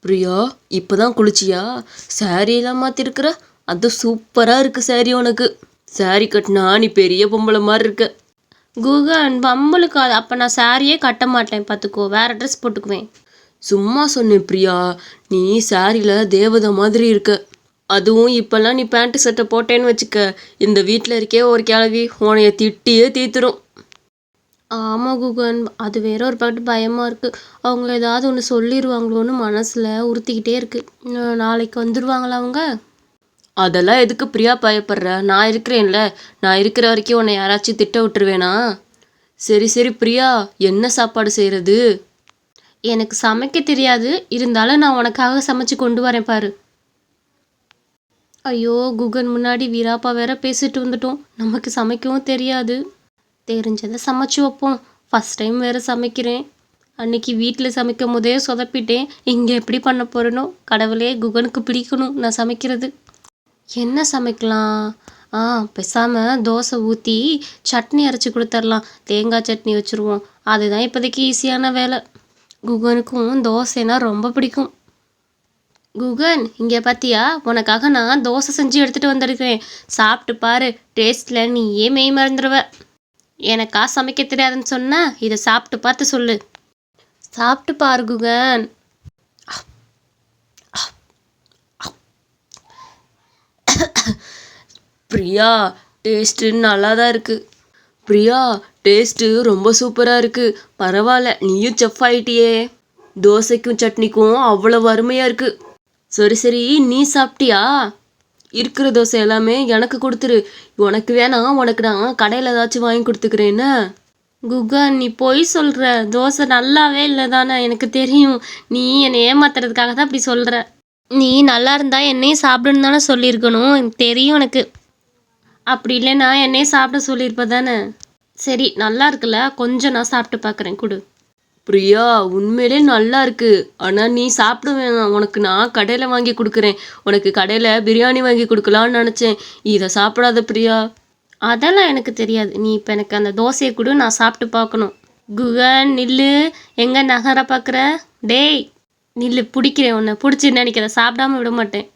பிரியா, இப்பதான் குளிச்சியா? சாரியெல்லாம் மாத்திருக்கிற? அது சூப்பரா இருக்கு சாரி உனக்கு. சாரி கட்டினா நீ பெரிய பொம்பளை மாதிரி இருக்க. குகன் பம்பளுக்கு அப்போ நான் சாரியே கட்ட மாட்டேன் பார்த்துக்கோ, வேற ட்ரெஸ் போட்டுக்குவேன். சும்மா சொன்னேன் பிரியா, நீ சாரியில தேவதை மாதிரி இருக்க. அதுவும் இப்பெல்லாம் நீ பேண்ட் சட்டை போட்டேன்னு வச்சுக்க, இந்த வீட்டில் இருக்கே ஒரு கிழவி உனைய திட்டியே தீத்துரும். ஆமாம் குகன், அது வேற ஒரு பாட்டு பயமாக இருக்குது. அவங்க ஏதாவது ஒன்று சொல்லிடுவாங்களோன்னு மனசில் உறுத்திக்கிட்டே இருக்குது. நாளைக்கு வந்துடுவாங்களா அவங்க? அதெல்லாம் எதுக்கு பிரியா பயப்படுற? நான் இருக்கிறேன்ல. நான் இருக்கிற வரைக்கும் உன்னை யாராச்சும் திட்ட விட்டுருவேனா? சரி சரி பிரியா, என்ன சாப்பாடு செய்கிறது? எனக்கு சமைக்க தெரியாது, இருந்தாலும் நான் உனக்காக சமைச்சு கொண்டு வரேன் பாரு. ஐயோ குகன், முன்னாடி வீராப்பா வேற பேசிட்டு வந்துட்டோம். நமக்கு சமைக்கவும் தெரியாது. தெரிஞ்சதை சமைச்சு வைப்போம். ஃபஸ்ட் டைம் வேறு சமைக்கிறேன். அன்னைக்கு வீட்டில் சமைக்கும் போதே சொதப்பிட்டேன். இங்கே எப்படி பண்ண போகிறேனோ கடவுளே. குகனுக்கு பிடிக்கணும் நான் சமைக்கிறது. என்ன சமைக்கலாம்? பேசாமல் தோசை ஊற்றி சட்னி அரைச்சி கொடுத்துர்லாம். தேங்காய் சட்னி வச்சுருவோம். அதுதான் இப்போதைக்கு ஈஸியான வேலை. குகனுக்கும் தோசைனா ரொம்ப பிடிக்கும். குகன், இங்கே பார்த்தியா, உனக்காக நான் தோசை செஞ்சு எடுத்துகிட்டு வந்திருக்கிறேன். சாப்பிட்டு பாரு, டேஸ்ட்டில் நீயே மெய் மறந்துடுவ. எனக்கா சமைக்க தெரியாதுன்னு சொன்னா, இதை சாப்பிட்டு பார்த்து சொல்லு. சாப்பிட்டு பாரு குகன். பிரியா, டேஸ்ட்டு நல்லா தான் இருக்குது. பிரியா, டேஸ்ட்டு ரொம்ப சூப்பராக இருக்குது. பரவாயில்ல, நீயும் செஃப் ஆகிட்டியே. தோசைக்கும் சட்னிக்கும் அவ்வளோ அருமையாக இருக்குது. சரி சரி, நீ சாப்பிட்டியா? இருக்கிற தோசை எல்லாமே எனக்கு கொடுத்துரு. உனக்கு வேணாம், உனக்கு நான் கடையில் ஏதாச்சும் வாங்கி கொடுத்துக்கிறேன்னு. குகன், நீ பொய் சொல்கிற. தோசை நல்லாவே இல்லை தானே, எனக்கு தெரியும். நீ என்னை ஏமாத்துறதுக்காக தான் அப்படி சொல்கிற. நீ நல்லா இருந்தா என்னையும் சாப்பிடுன்னு தானே சொல்லியிருக்கணும். எனக்கு தெரியும் எனக்கு. அப்படி இல்லைன்னா என்னையும் சாப்பிட சொல்லியிருப்ப தானே. சரி, நல்லா இருக்குல்ல, கொஞ்சம் நான் சாப்பிட்டு பார்க்குறேன், கொடு. பிரியா, உண்மையிலே நல்லா இருக்கு. ஆனால் நீ சாப்பிட வேணாம், உனக்கு நான் கடையில் வாங்கி கொடுக்குறேன். உனக்கு கடையில் பிரியாணி வாங்கி கொடுக்கலான்னு நினச்சேன். இதை சாப்பிடாத பிரியா. அதெல்லாம் எனக்கு தெரியாது. நீ இப்போ எனக்கு அந்த தோசையை கொடு, நான் சாப்பிட்டு பார்க்கணும். குகன் நில்லு. எங்கே நகர பார்க்குற? டேய் நில்லு, பிடிக்கிறேன் உன்னை. பிடிச்சி நினைக்கிறேன், சாப்பிடாம விட மாட்டேன்.